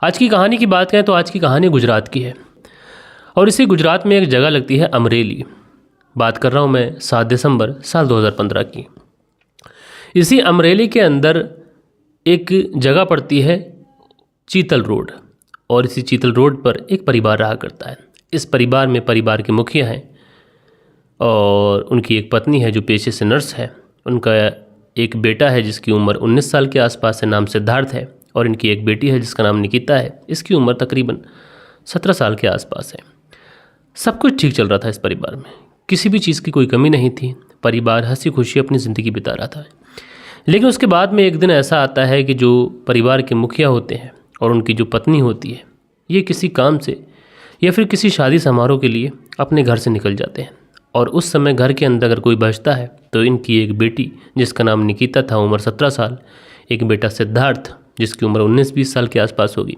आज की कहानी की बात करें तो आज की कहानी गुजरात की है और इसी गुजरात में एक जगह लगती है अमरेली। बात कर रहा हूँ मैं 7 दिसंबर साल 2015 की। इसी अमरेली के अंदर एक जगह पड़ती है चीतल रोड और इसी चीतल रोड पर एक परिवार रहा करता है। इस परिवार में परिवार के मुखिया हैं और उनकी एक पत्नी है जो पेशे से नर्स है। उनका एक बेटा है जिसकी उम्र 19 साल के आसपास है, नाम सिद्धार्थ है, और इनकी एक बेटी है जिसका नाम निकिता है। इसकी उम्र तकरीबन 17 साल के आसपास है। सब कुछ ठीक चल रहा था इस परिवार में, किसी भी चीज़ की कोई कमी नहीं थी। परिवार हंसी खुशी अपनी ज़िंदगी बिता रहा था। लेकिन उसके बाद में एक दिन ऐसा आता है कि जो परिवार के मुखिया होते हैं और उनकी जो पत्नी होती है, ये किसी काम से या फिर किसी शादी समारोह के लिए अपने घर से निकल जाते हैं। और उस समय घर के अंदर अगर कोई बचता है तो इनकी एक बेटी जिसका नाम निकिता था, उम्र 17 साल, एक बेटा सिद्धार्थ जिसकी उम्र 19-20 साल के आसपास होगी।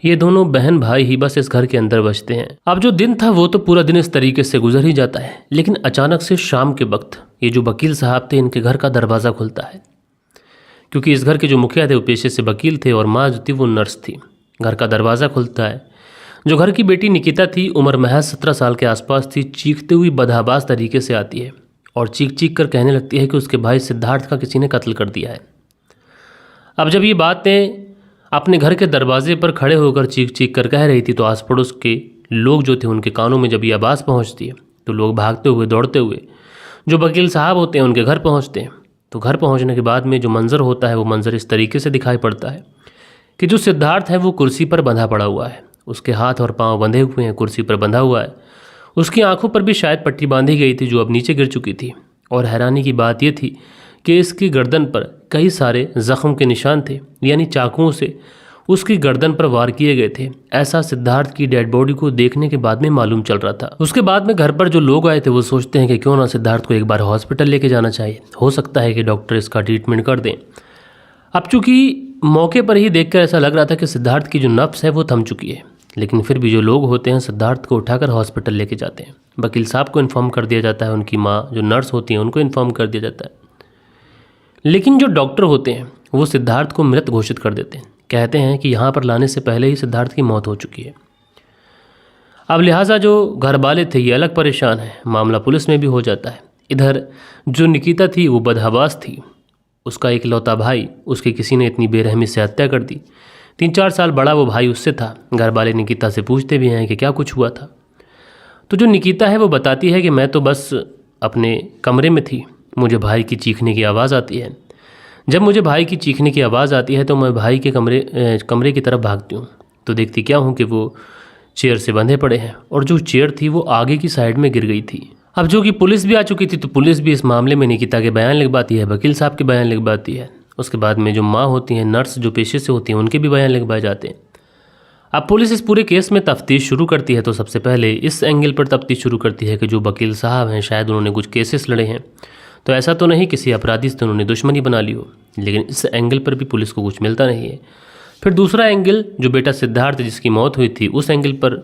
ये दोनों बहन भाई ही बस इस घर के अंदर बचते हैं। अब जो दिन था वो तो पूरा दिन इस तरीके से गुजर ही जाता है, लेकिन अचानक से शाम के वक्त ये जो वकील साहब थे, इनके घर का दरवाज़ा खुलता है। क्योंकि इस घर के जो मुखिया थे वो पेशे से वकील थे और माँ जो थी वो नर्स थी। घर का दरवाज़ा खुलता है। जो घर की बेटी निकिता थी, उम्र महज 17 साल के आसपास थी, चीखते हुई बदहवास तरीके से आती है और चीख कर कहने लगती है कि उसके भाई सिद्धार्थ का किसी ने कत्ल कर दिया है। अब जब ये बातें अपने घर के दरवाजे पर खड़े होकर चीख कर कह रही थी तो आस पड़ोस के लोग जो थे उनके कानों में जब ये आवाज़ पहुंचती है तो लोग भागते हुए दौड़ते हुए जो वकील साहब होते हैं उनके घर पहुंचते हैं। तो घर पहुंचने के बाद में जो मंज़र होता है वो मंज़र इस तरीके से दिखाई पड़ता है कि जो सिद्धार्थ है वो कुर्सी पर बंधा पड़ा हुआ है। उसके हाथ और पाँव बंधे हुए हैं, कुर्सी पर बंधा हुआ है। उसकी आंखों पर भी शायद पट्टी बांधी गई थी जो अब नीचे गिर चुकी थी। और हैरानी की बात यह थी कि इसकी गर्दन पर कई सारे ज़ख्म के निशान थे, यानी चाकुओं से उसकी गर्दन पर वार किए गए थे। ऐसा सिद्धार्थ की डेड बॉडी को देखने के बाद में मालूम चल रहा था। उसके बाद में घर पर जो लोग आए थे वो सोचते हैं कि क्यों ना सिद्धार्थ को एक बार हॉस्पिटल लेके जाना चाहिए, हो सकता है कि डॉक्टर इसका ट्रीटमेंट कर दें। अब चूँकि मौके पर ही देखकर ऐसा लग रहा था कि सिद्धार्थ की जो नब्ज़ है वो थम चुकी है, लेकिन फिर भी जो लोग होते हैं सिद्धार्थ को उठाकर हॉस्पिटल लेके जाते हैं। वकील साहब को इन्फॉर्म कर दिया जाता है, उनकी माँ जो नर्स होती हैं उनको इन्फॉर्म कर दिया जाता है। लेकिन जो डॉक्टर होते हैं वो सिद्धार्थ को मृत घोषित कर देते हैं। कहते हैं कि यहाँ पर लाने से पहले ही सिद्धार्थ की मौत हो चुकी है। अब लिहाजा जो घर वाले थे ये अलग परेशान है। मामला पुलिस में भी हो जाता है। इधर जो निकिता थी वो बदहवास थी। उसका एक लौता भाई, उसके किसी ने इतनी बेरहमी से हत्या कर दी। 3-4 साल बड़ा वो भाई उससे था। घर वाले निकिता से पूछते भी हैं कि क्या कुछ हुआ था। तो जो निकिता है वो बताती है कि मैं तो बस अपने कमरे में थी, मुझे भाई की चीखने की आवाज़ आती है। जब मुझे भाई की चीखने की आवाज़ आती है तो मैं भाई के कमरे की तरफ भागती हूँ तो देखती क्या हूँ कि वो चेयर से बंधे पड़े हैं और जो चेयर थी वो आगे की साइड में गिर गई थी। अब जो कि पुलिस भी आ चुकी थी तो पुलिस भी इस मामले में निकिता के बयान लिखवाती है, वकील साहब के बयान लिखवाती है। उसके बाद में जो माँ होती हैं, नर्स जो पेशे से होती हैं, उनके भी बयान लिखवाए जाते हैं। अब पुलिस इस पूरे केस में तफ्तीश शुरू करती है तो सबसे पहले इस एंगल पर तफ्तीश शुरू करती है कि जो वकील साहब हैं शायद उन्होंने कुछ केसेस लड़े हैं, तो ऐसा तो नहीं किसी अपराधी से उन्होंने दुश्मनी बना ली हो। लेकिन इस एंगल पर भी पुलिस को कुछ मिलता नहीं है। फिर दूसरा एंगल जो बेटा सिद्धार्थ जिसकी मौत हुई थी उस एंगल पर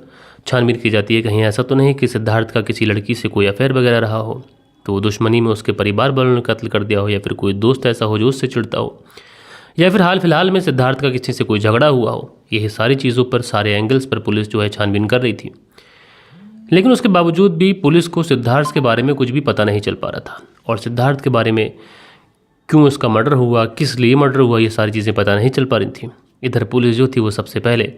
छानबीन की जाती है। कहीं ऐसा तो नहीं कि सिद्धार्थ का किसी लड़की से कोई अफेयर वगैरह रहा हो, तो दुश्मनी में उसके परिवार वालों ने कत्ल कर दिया हो, या फिर कोई दोस्त ऐसा हो जो उससे चिढ़ता हो, या फिर हाल फिलहाल में सिद्धार्थ का किसी से कोई झगड़ा हुआ हो। यही सारी चीज़ों पर, सारे एंगल्स पर पुलिस जो है छानबीन कर रही थी। लेकिन उसके बावजूद भी पुलिस को सिद्धार्थ के बारे में कुछ भी पता नहीं चल पा रहा था और सिद्धार्थ के बारे में क्यों उसका मर्डर हुआ, किस लिए मर्डर हुआ, ये सारी चीज़ें पता नहीं चल पा रही थी। इधर पुलिस जो थी वो सबसे पहले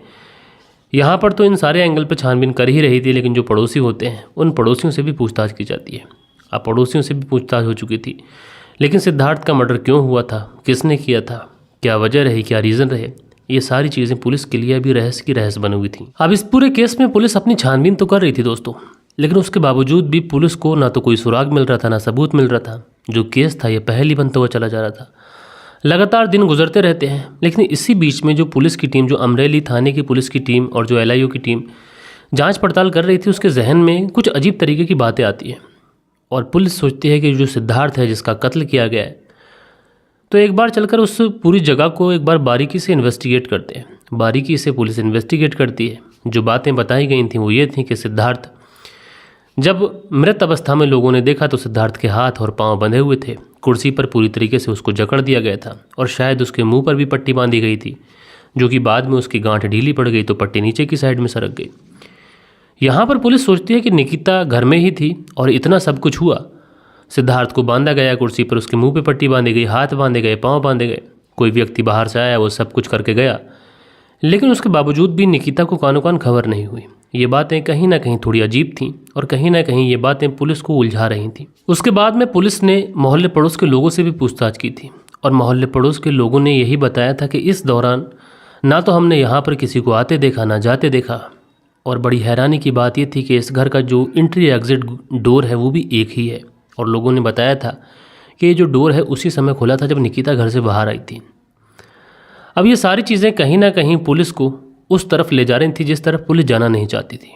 यहाँ पर तो इन सारे एंगल पर छानबीन कर ही रही थी, लेकिन जो पड़ोसी होते हैं उन पड़ोसियों से भी पूछताछ की जाती है। अब पड़ोसियों से भी पूछताछ हो चुकी थी, लेकिन सिद्धार्थ का मर्डर क्यों हुआ था, किसने किया था, क्या वजह रही, क्या रीज़न रहे, ये सारी चीज़ें पुलिस के लिए अभी रहस्य की रहस्य बनी हुई थी। अब इस पूरे केस में पुलिस अपनी छानबीन तो कर रही थी दोस्तों, लेकिन उसके बावजूद भी पुलिस को ना तो कोई सुराग मिल रहा था, ना सबूत मिल रहा था। जो केस था ये पहले बनता हुआ चला जा रहा था। लगातार दिन गुजरते रहते हैं, लेकिन इसी बीच में जो पुलिस की टीम, जो अमरेली थाने की पुलिस की टीम और जो LIO की टीम जांच पड़ताल कर रही थी, उसके जहन में कुछ अजीब तरीके की बातें आती हैं और पुलिस सोचती है कि जो सिद्धार्थ है जिसका कत्ल किया गया है, तो एक बार चलकर उस पूरी जगह को एक बार बारीकी से इन्वेस्टिगेट करते हैं। बारीकी से पुलिस इन्वेस्टिगेट करती है। जो बातें बताई गई थी वो ये थी कि सिद्धार्थ जब मृत अवस्था में लोगों ने देखा तो सिद्धार्थ के हाथ और पांव बंधे हुए थे, कुर्सी पर पूरी तरीके से उसको जकड़ दिया गया था और शायद उसके मुंह पर भी पट्टी बांधी गई थी, जो कि बाद में उसकी गांठ ढीली पड़ गई तो पट्टी नीचे की साइड में सरक गई। यहाँ पर पुलिस सोचती है कि निकिता घर में ही थी और इतना सब कुछ हुआ। सिद्धार्थ को बांधा गया कुर्सी पर, उसके मुंह पे पट्टी बांधी गई, हाथ बांधे गए, पाँव बांधे गए, कोई व्यक्ति बाहर से आया वो सब कुछ करके गया, लेकिन उसके बावजूद भी निकिता को कानो कान खबर नहीं हुई। ये बातें कहीं ना कहीं थोड़ी अजीब थीं और कहीं ना कहीं ये बातें पुलिस को उलझा रही थीं। उसके बाद में पुलिस ने मोहल्ले पड़ोस के लोगों से भी पूछताछ की थी और मोहल्ले पड़ोस के लोगों ने यही बताया था कि इस दौरान ना तो हमने यहाँ पर किसी को आते देखा ना जाते देखा, और बड़ी हैरानी की बात ये थी कि इस घर का जो एंट्री एग्जिट डोर है वो भी एक ही है, और लोगों ने बताया था कि ये जो डोर है उसी समय खुला था जब निकिता घर से बाहर आई थी। अब ये सारी चीज़ें कहीं ना कहीं पुलिस को उस तरफ ले जा रही थी जिस तरफ पुलिस जाना नहीं चाहती थी।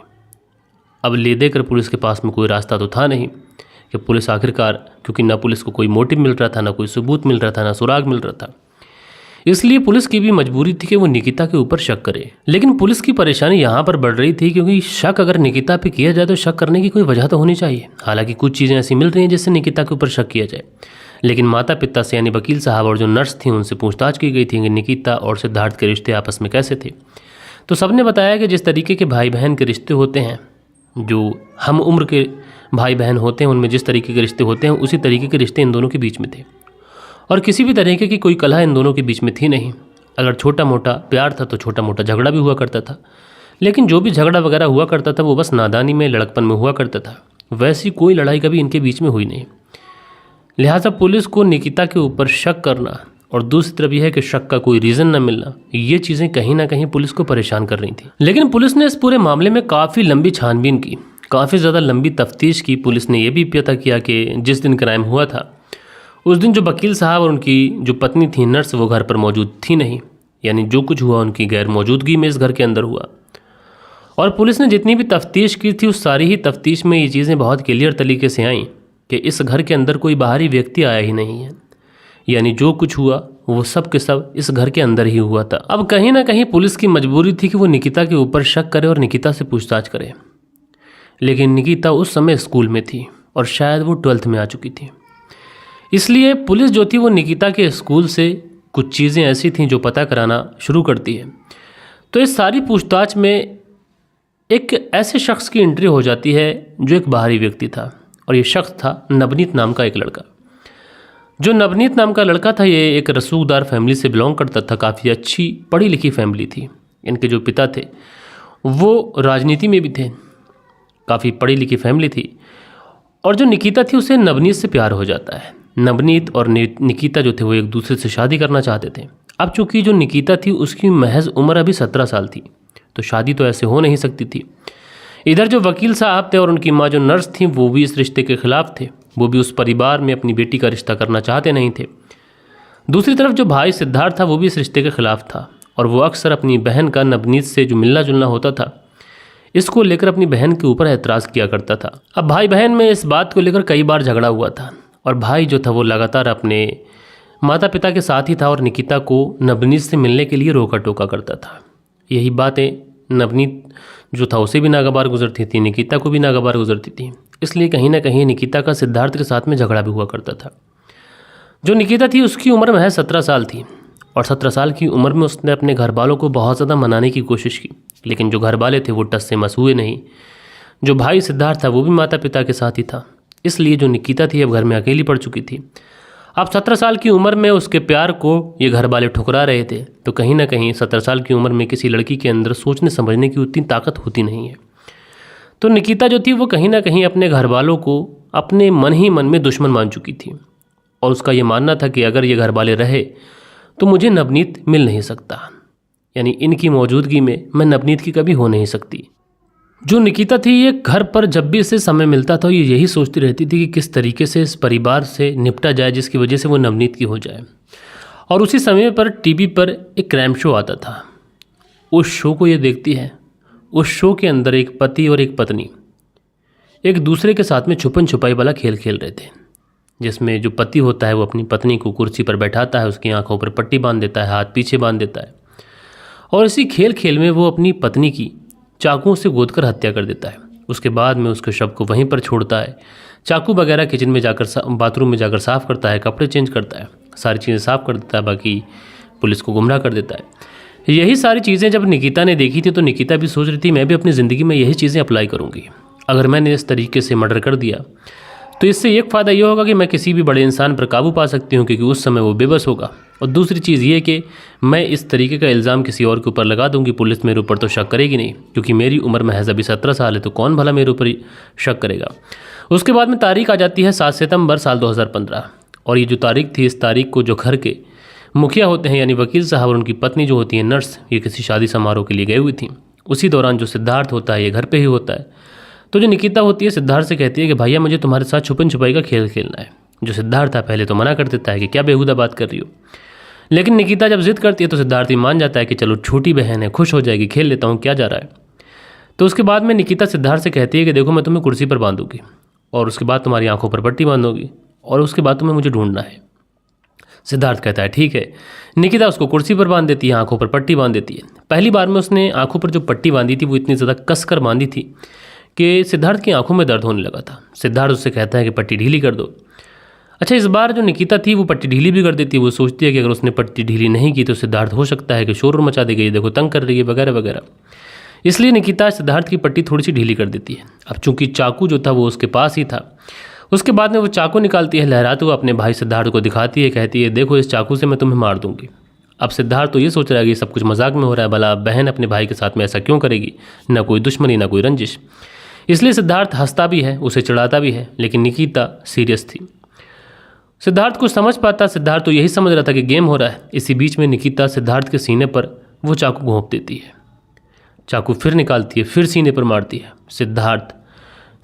अब ले देकर पुलिस के पास में कोई रास्ता तो था नहीं कि पुलिस आखिरकार, क्योंकि ना पुलिस को कोई मोटिव मिल रहा था, ना कोई सबूत मिल रहा था, ना सुराग मिल रहा था, इसलिए पुलिस की भी मजबूरी थी कि वो निकिता के ऊपर शक करे। लेकिन पुलिस की परेशानी यहाँ पर बढ़ रही थी क्योंकि शक अगर निकिता पे किया जाए तो शक करने की कोई वजह तो होनी चाहिए। हालांकि कुछ चीज़ें ऐसी मिल रही हैं जिससे निकिता के ऊपर शक किया जाए, लेकिन माता पिता से यानी वकील साहब और जो नर्स थी उनसे पूछताछ की गई थी कि निकिता और सिद्धार्थ के रिश्ते आपस में कैसे थे। तो सबने बताया कि जिस तरीके के भाई बहन के रिश्ते होते हैं, जो हम उम्र के भाई बहन होते हैं, उनमें जिस तरीके के रिश्ते होते हैं उसी तरीके के रिश्ते इन दोनों के बीच में थे, और किसी भी तरीके की कोई कलह इन दोनों के बीच में थी नहीं। अगर छोटा मोटा प्यार था तो छोटा मोटा झगड़ा भी हुआ करता था, लेकिन जो भी झगड़ा वगैरह हुआ करता था वो बस नादानी में, लड़कपन में हुआ करता था। वैसी कोई लड़ाई कभी इनके बीच में हुई नहीं। लिहाजा पुलिस को निकिता के ऊपर शक करना और दूसरी तरफ यह है कि शक का कोई रीज़न न मिलना, ये चीज़ें कहीं ना कहीं पुलिस को परेशान कर रही थी। लेकिन पुलिस ने इस पूरे मामले में काफ़ी लंबी छानबीन की, काफ़ी ज़्यादा लंबी तफ्तीश की। पुलिस ने यह भी पता किया कि जिस दिन क्राइम हुआ था उस दिन जो वकील साहब और उनकी जो पत्नी थी नर्स वो घर पर मौजूद थी नहीं, यानी जो कुछ हुआ उनकी गैर मौजूदगी में इस घर के अंदर हुआ। और पुलिस ने जितनी भी तफ्तीश की थी उस सारी ही तफ्तीश में ये चीज़ें बहुत क्लियर तरीके से आईं कि इस घर के अंदर कोई बाहरी व्यक्ति आया ही नहीं है, यानी जो कुछ हुआ वो सब के सब इस घर के अंदर ही हुआ था। अब कहीं ना कहीं पुलिस की मजबूरी थी कि वो निकिता के ऊपर शक करे और निकिता से पूछताछ करे, लेकिन निकिता उस समय स्कूल में थी और शायद वो 12th में आ चुकी थी। इसलिए पुलिस जो थी वो निकिता के स्कूल से कुछ चीज़ें ऐसी थीं जो पता कराना शुरू करती है। तो इस सारी पूछताछ में एक ऐसे शख्स की एंट्री हो जाती है जो एक बाहरी व्यक्ति था, और ये शख्स था नवनीत नाम का एक लड़का। जो नवनीत नाम का लड़का था ये एक रसूखदार फैमिली से बिलोंग करता था, काफ़ी अच्छी पढ़ी लिखी फैमिली थी। इनके जो पिता थे वो राजनीति में भी थे, काफ़ी पढ़ी लिखी फैमिली थी। और जो निकिता थी उसे नवनीत से प्यार हो जाता है। नवनीत और निकिता जो थे वो एक दूसरे से शादी करना चाहते थे। अब चूंकि जो निकिता थी उसकी महज उम्र अभी 17 साल थी, तो शादी तो ऐसे हो नहीं सकती थी। इधर जो वकील साहब थे और उनकी माँ जो नर्स थी वो भी इस रिश्ते के खिलाफ थे, वो भी उस परिवार में अपनी बेटी का रिश्ता करना चाहते नहीं थे। दूसरी तरफ जो भाई सिद्धार्थ था वो भी इस रिश्ते के खिलाफ था, और वो अक्सर अपनी बहन का नवनीत से जो मिलना जुलना होता था इसको लेकर अपनी बहन के ऊपर एतराज़ किया करता था। अब भाई बहन में इस बात को लेकर कई बार झगड़ा हुआ था, और भाई जो था वो लगातार अपने माता पिता के साथ ही था और निकिता को नवनीत से मिलने के लिए रोका टोका करता था। यही बातें नवनीत जो था उसे भी नागवार गुजरती थी, निकिता को भी नागवार गुजरती थी। इसलिए कहीं ना कहीं निकिता का सिद्धार्थ के साथ में झगड़ा भी हुआ करता था। जो निकिता थी उसकी उम्र महज 17 साल थी, और 17 साल की उम्र में उसने अपने घर वालों को बहुत ज़्यादा मनाने की कोशिश की, लेकिन जो घर वाले थे वो टस से मस हुए नहीं। जो भाई सिद्धार्थ था वो भी माता पिता के साथ ही था, इसलिए जो निकिता थी अब घर में अकेली पड़ चुकी थी। अब 17 साल की उम्र में उसके प्यार को ये घर वाले ठुकरा रहे थे, तो कहीं ना कहीं 17 साल की उम्र में किसी लड़की के अंदर सोचने समझने की उतनी ताकत होती नहीं है। तो निकिता जो थी वो कहीं ना कहीं अपने घर वालों को अपने मन ही मन में दुश्मन मान चुकी थी, और उसका ये मानना था कि अगर ये घर वाले रहे तो मुझे नवनीत मिल नहीं सकता, यानी इनकी मौजूदगी में मैं नवनीत की कभी हो नहीं सकती। जो निकिता थी ये घर पर जब भी इसे समय मिलता था ये यही सोचती रहती थी कि किस तरीके से इस परिवार से निपटा जाए जिसकी वजह से वो नवनीत की हो जाए। और उसी समय पर टीवी पर एक क्राइम शो आता था। उस शो को ये देखती है। उस शो के अंदर एक पति और एक पत्नी एक दूसरे के साथ में छुपन छुपाई वाला खेल खेल रहे थे, जिसमें जो पति होता है वो अपनी पत्नी को कुर्सी पर बैठाता है, उसकी आंखों पर पट्टी बांध देता है, हाथ पीछे बांध देता है, और इसी खेल खेल में वो अपनी पत्नी की चाकुओं से गोदकर हत्या कर देता है। उसके बाद में उसके शव को वहीं पर छोड़ता है। चाकू वगैरह किचन में जाकर बाथरूम में जाकर साफ़ करता है, कपड़े चेंज करता है, सारी चीज़ें साफ़ कर देता है, बाकी पुलिस को गुमराह कर देता है। यही सारी चीज़ें जब निकिता ने देखी थी तो निकिता भी सोच रही थी मैं भी अपनी ज़िंदगी में यही चीज़ें अप्लाई करूँगी। अगर मैंने इस तरीके से मर्डर कर दिया तो इससे एक फ़ायदा ये होगा कि मैं किसी भी बड़े इंसान पर काबू पा सकती हूँ, क्योंकि उस समय वो बेबस होगा। और दूसरी चीज़ ये कि मैं इस तरीके का इल्ज़ाम किसी और के ऊपर लगा दूँगी, पुलिस मेरे ऊपर तो शक करेगी नहीं, क्योंकि मेरी उम्र महज अभी 17 साल है, तो कौन भला मेरे ऊपर शक करेगा। उसके बाद में तारीख आ जाती है 7 सितंबर साल 2015, और ये जो तारीख थी, इस तारीख को जो घर के मुखिया होते हैं यानी वकील साहब और उनकी पत्नी जो होती है नर्स, ये किसी शादी समारोह के लिए गई हुई थी। उसी दौरान जो सिद्धार्थ होता है ये घर पे ही होता है। तो जो निकिता होती है सिद्धार्थ से कहती है कि भैया मुझे तुम्हारे साथ छुपन छुपाई का खेल खेलना है। जो सिद्धार्थ था पहले तो मना कर देता है कि क्या बेहुदा बात कर रही हो, लेकिन निकिता जब जिद करती है तो सिद्धार्थ ही मान जाता है कि चलो छोटी बहन है, खुश हो जाएगी, खेल लेता हूँ, क्या जा रहा है। तो उसके बाद में निकिता सिद्धार्थ से कहती है कि देखो मैं तुम्हें कुर्सी पर बांधूंगी और उसके बाद तुम्हारी आंखों पर पट्टी बांधूंगी और उसके बाद तुम्हें मुझे ढूंढना है। सिद्धार्थ कहता है ठीक है। निकिता उसको कुर्सी पर बांध देती है, आंखों पर पट्टी बांध देती है। पहली बार में उसने आंखों पर जो पट्टी बांधी थी वो इतनी ज़्यादा कसकर बांधी थी कि सिद्धार्थ की आंखों में दर्द होने लगा था। सिद्धार्थ उससे कहता है कि पट्टी ढीली कर दो। अच्छा, इस बार जो निकिता थी वो पट्टी ढीली भी कर देती है। वो सोचती है कि अगर उसने पट्टी ढीली नहीं की तो सिद्धार्थ हो सकता है कि शोर मचा देगी, ये देखो तंग कर रही है वगैरह वगैरह। इसलिए निकिता सिद्धार्थ की पट्टी थोड़ी सी ढीली कर देती है। अब चूंकि चाकू जो था वो उसके पास ही था, उसके बाद में वो चाकू निकालती है, लहराते हुए अपने भाई सिद्धार्थ को दिखाती है, कहती है देखो इस चाकू से मैं तुम्हें मार दूंगी। अब सिद्धार्थ तो ये सोच रहा है कि सब कुछ मजाक में हो रहा है, भला बहन अपने भाई के साथ में ऐसा क्यों करेगी, ना कोई दुश्मनी ना कोई रंजिश। इसलिए सिद्धार्थ हंसता भी है, उसे चिढ़ाता भी है, लेकिन निकिता सीरियस थी। सिद्धार्थ कुछ समझ पाता, सिद्धार्थ तो यही समझ रहा था कि गेम हो रहा है। इसी बीच में निकिता सिद्धार्थ के सीने पर वो चाकू घोंप देती है। चाकू फिर निकालती है, फिर सीने पर मारती है। सिद्धार्थ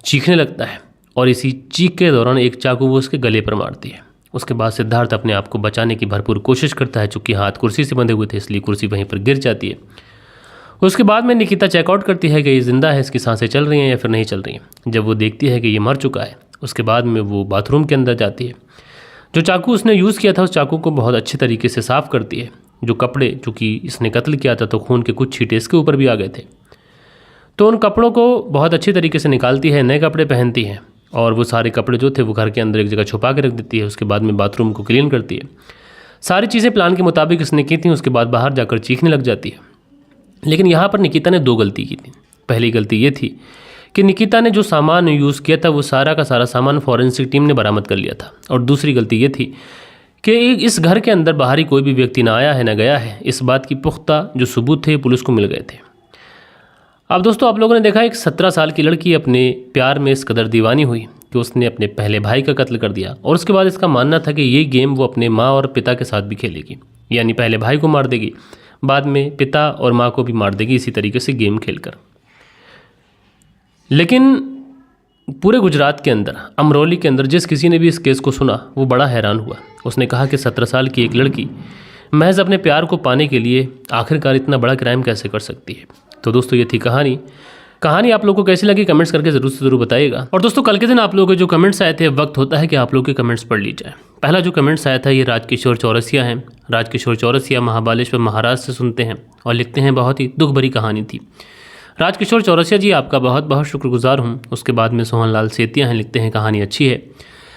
चीखने लगता है और इसी चीख के दौरान एक चाकू वो उसके गले पर मारती है। उसके बाद सिद्धार्थ अपने आप को बचाने की भरपूर कोशिश करता है, चूँकि हाथ कुर्सी से बंधे हुए थे इसलिए कुर्सी वहीं पर गिर जाती है। उसके बाद में निकिता चेकआउट करती है कि ये जिंदा है, इसकी सांसें चल रही हैं या फिर नहीं चल रही हैं। जब वो देखती है कि ये मर चुका है, उसके बाद में वो बाथरूम के अंदर जाती है। जो चाकू उसने यूज़ किया था उस चाकू को बहुत अच्छे तरीके से साफ़ करती है। जो कपड़े, चूँकि इसने कत्ल किया था तो खून के कुछ छींटे इसके ऊपर भी आ गए थे, तो उन कपड़ों को बहुत अच्छे तरीके से निकालती है, नए कपड़े पहनती है और वो सारे कपड़े जो थे वो घर के अंदर एक जगह छुपा के रख देती है। उसके बाद में बाथरूम को क्लीन करती है। सारी चीज़ें प्लान के मुताबिक इसने की थी। उसके बाद बाहर जाकर चीखने लग जाती है। लेकिन यहाँ पर निकिता ने 2 गलती की थी। पहली गलती ये थी कि निकिता ने जो सामान यूज़ किया था वो सारा का सारा सामान फॉरेंसिक टीम ने बरामद कर लिया था, और दूसरी गलती ये थी कि इस घर के अंदर बाहरी कोई भी व्यक्ति ना आया है ना गया है। इस बात की पुख्ता जो सबूत थे पुलिस को मिल गए थे। अब दोस्तों, आप लोगों ने देखा एक 17 साल की लड़की अपने प्यार में इस कदर दीवानी हुई कि उसने अपने पहले भाई का कत्ल कर दिया, और उसके बाद इसका मानना था कि ये गेम वो अपने माँ और पिता के साथ भी खेलेगी, यानी पहले भाई को मार देगी, बाद में पिता और माँ को भी मार देगी, इसी तरीके से गेम खेलकर। लेकिन पूरे गुजरात के अंदर, अमरोली के अंदर जिस किसी ने भी इस केस को सुना वो बड़ा हैरान हुआ। उसने कहा कि 17 साल की एक लड़की महज अपने प्यार को पाने के लिए आखिरकार इतना बड़ा क्राइम कैसे कर सकती है। तो दोस्तों, ये थी कहानी आप लोगों को कैसी लगी कमेंट्स करके ज़रूर से ज़रूर बताइएगा। और दोस्तों, कल के दिन आप लोगों के जो कमेंट्स आए थे, वक्त होता है कि आप लोगों के कमेंट्स पढ़ ली जाए। पहला जो कमेंट्स आया था ये राजकिशोर चौरसिया हैं। राजकिशोर चौरसिया महाबालेश्वर महाराष्ट्र से सुनते हैं और लिखते हैं बहुत ही दुख भरी कहानी थी। राजकिशोर चौरसिया जी, आपका बहुत बहुत शुक्रगुजार हूँ। उसके बाद में सोहनलाल सेतिया हैं, लिखते हैं कहानी अच्छी है।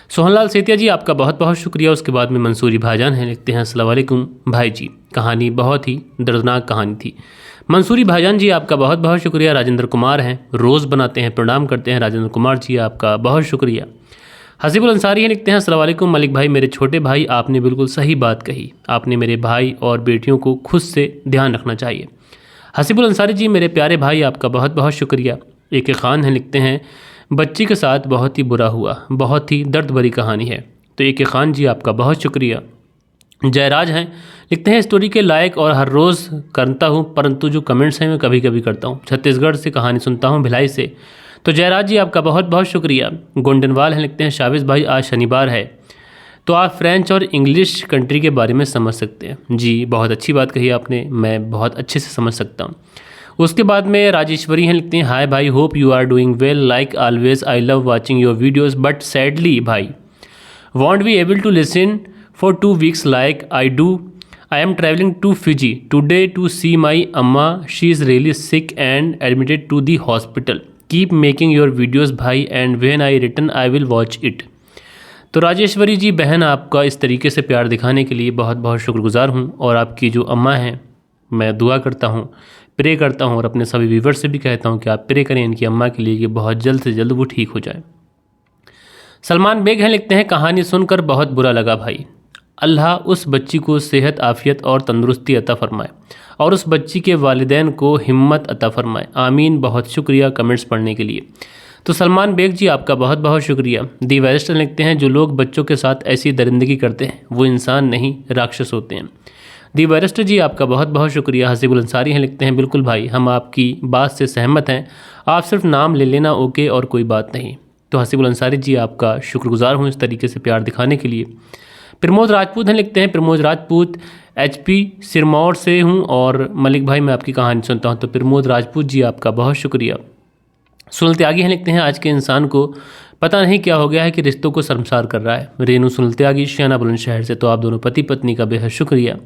सोहनलाल सेतिया जी, आपका बहुत बहुत शुक्रिया। उसके बाद में मंसूरी भाईजान हैं, लिखते हैं अस्सलाम वालेकुम भाई जी, कहानी बहुत ही दर्दनाक कहानी थी। मंसूरी भाईजान जी, आपका बहुत बहुत शुक्रिया। राजेंद्र कुमार हैं, रोज़ बनाते हैं, प्रणाम करते हैं राजेंद्र कुमार जी, आपका बहुत शुक्रिया। हसीबुल अंसारी हैं, लिखते हैं अस्सलाम वालेकुम मलिक भाई, मेरे छोटे भाई, आपने बिल्कुल सही बात कही। आपने मेरे भाई और बेटियों को खुद से ध्यान रखना चाहिए। हसीबुल अंसारी जी, मेरे प्यारे भाई, आपका बहुत बहुत शुक्रिया। ए खान हैं, लिखते हैं बच्ची के साथ बहुत ही बुरा हुआ, बहुत ही दर्द भरी कहानी है। तो ए खान जी, आपका बहुत शुक्रिया। जयराज हैं, लिखते हैं स्टोरी के लायक और हर रोज़ करता हूँ, परंतु जो कमेंट्स हैं मैं कभी कभी करता हूँ। छत्तीसगढ़ से कहानी सुनता हूँ, भिलाई से। तो जयराज जी, आपका बहुत बहुत शुक्रिया। गोंडनवाल हैं, लिखते हैं शाबिज भाई, आज शनिवार है तो आप फ्रेंच और इंग्लिश कंट्री के बारे में समझ सकते हैं। जी, बहुत अच्छी बात कही आपने, मैं बहुत अच्छे से समझ सकता हूँ। उसके बाद में राजेश्वरी हैं, लिखते हैं हाय भाई, hope you are doing well, like always I love watching your videos, but sadly भाई won't be able to listen for 2 weeks like I do. I am traveling to Fiji today to see my amma. She is really sick and admitted to the hospital. Keep making your videos bhai and when I return I will watch it. तो राजेश्वरी जी बहन, आपका इस तरीके से प्यार दिखाने के लिए बहुत बहुत शुक्रगुजार हूँ। और आपकी जो अम्मा हैं मैं दुआ करता हूँ, प्रे करता हूँ और अपने सभी व्यूवर्स से भी कहता हूँ कि आप प्रे करें इनकी अम्मा के लिए कि बहुत जल्द से जल्द वो ठीक हो जाए। सलमान बेग हैं, लिखते हैं कहानी सुनकर बहुत बुरा लगा भाई। अल्लाह उस बच्ची को सेहत आफियत और तंदुरुस्ती अता फरमाए और उस बच्ची के वालिदैन को हिम्मत अता फरमाए। आमीन। बहुत शुक्रिया कमेंट्स पढ़ने के लिए। तो सलमान बेग जी आपका बहुत बहुत शुक्रिया। दी वैरिस्टर लिखते हैं जो लोग बच्चों के साथ ऐसी दरिंदगी करते हैं वो इंसान नहीं राक्षस होते हैं। दी वैरिस्टर जी आपका बहुत बहुत शुक्रिया। हसीबुल अंसारी हैं, लिखते हैं बिल्कुल भाई हम आपकी बात से सहमत हैं, आप सिर्फ नाम ले लेना ओके और कोई बात नहीं। तो हसीबुल अंसारी जी आपका शुक्रगुजार हूँ इस तरीके से प्यार दिखाने के लिए। प्रमोद राजपूत हैं, लिखते हैं प्रमोद राजपूत HP सिरमौर से हूँ और मलिक भाई मैं आपकी कहानी सुनता हूँ। तो प्रमोद राजपूत जी आपका बहुत शुक्रिया। सुनील त्यागी हैं, लिखते हैं आज के इंसान को पता नहीं क्या हो गया है कि रिश्तों को शर्मसार कर रहा है। रेनू सुनील त्यागी शियाना बुलंदशहर से। तो आप दोनों पति पत्नी का बेहद शुक्रिया।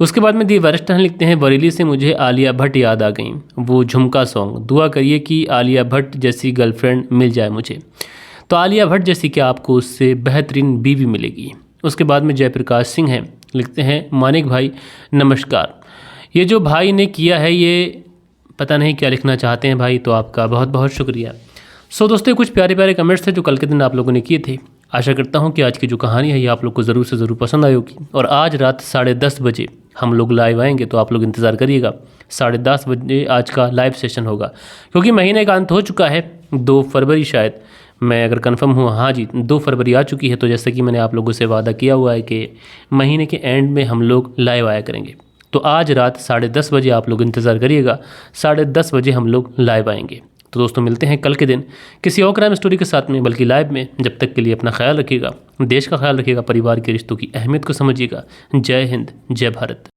उसके बाद में दी वरिष्ठ हैं, लिखते हैं बरेली से मुझे आलिया भट्ट याद आ गई, वो झुमका सॉन्ग। दुआ करिए कि आलिया भट्ट जैसी गर्लफ्रेंड मिल जाए मुझे। तो आलिया भट्ट जैसी क्या आपको उससे बेहतरीन बीवी मिलेगी। उसके बाद में जयप्रकाश सिंह हैं, लिखते हैं मानिक भाई नमस्कार, ये जो भाई ने किया है ये पता नहीं क्या लिखना चाहते हैं भाई। तो आपका बहुत बहुत शुक्रिया। सो दोस्तों कुछ प्यारे प्यारे कमेंट्स थे जो कल के दिन आप लोगों ने किए थे। आशा करता हूँ कि आज की जो कहानी है ये आप लोग को ज़रूर से ज़रूर पसंद आई होगी। और आज रात 10:30 बजे हम लोग लाइव आएंगे, तो आप लोग इंतज़ार करिएगा। 10:30 बजे आज का लाइव सेशन होगा, क्योंकि महीने का अंत हो चुका है। 2 फरवरी शायद, मैं अगर कंफर्म हूँ, हाँ जी 2 फरवरी आ चुकी है। तो जैसे कि मैंने आप लोगों से वादा किया हुआ है कि महीने के एंड में हम लोग लाइव आया करेंगे। तो आज रात 10:30 बजे आप लोग इंतज़ार करिएगा। 10:30 बजे हम लोग लाइव आएंगे। तो दोस्तों मिलते हैं कल के दिन किसी और क्राइम स्टोरी के साथ में, बल्कि लाइव में। जब तक के लिए अपना ख्याल रखिएगा, देश का ख्याल रखिएगा, परिवार के रिश्तों की अहमियत को समझिएगा। जय हिंद, जय भारत।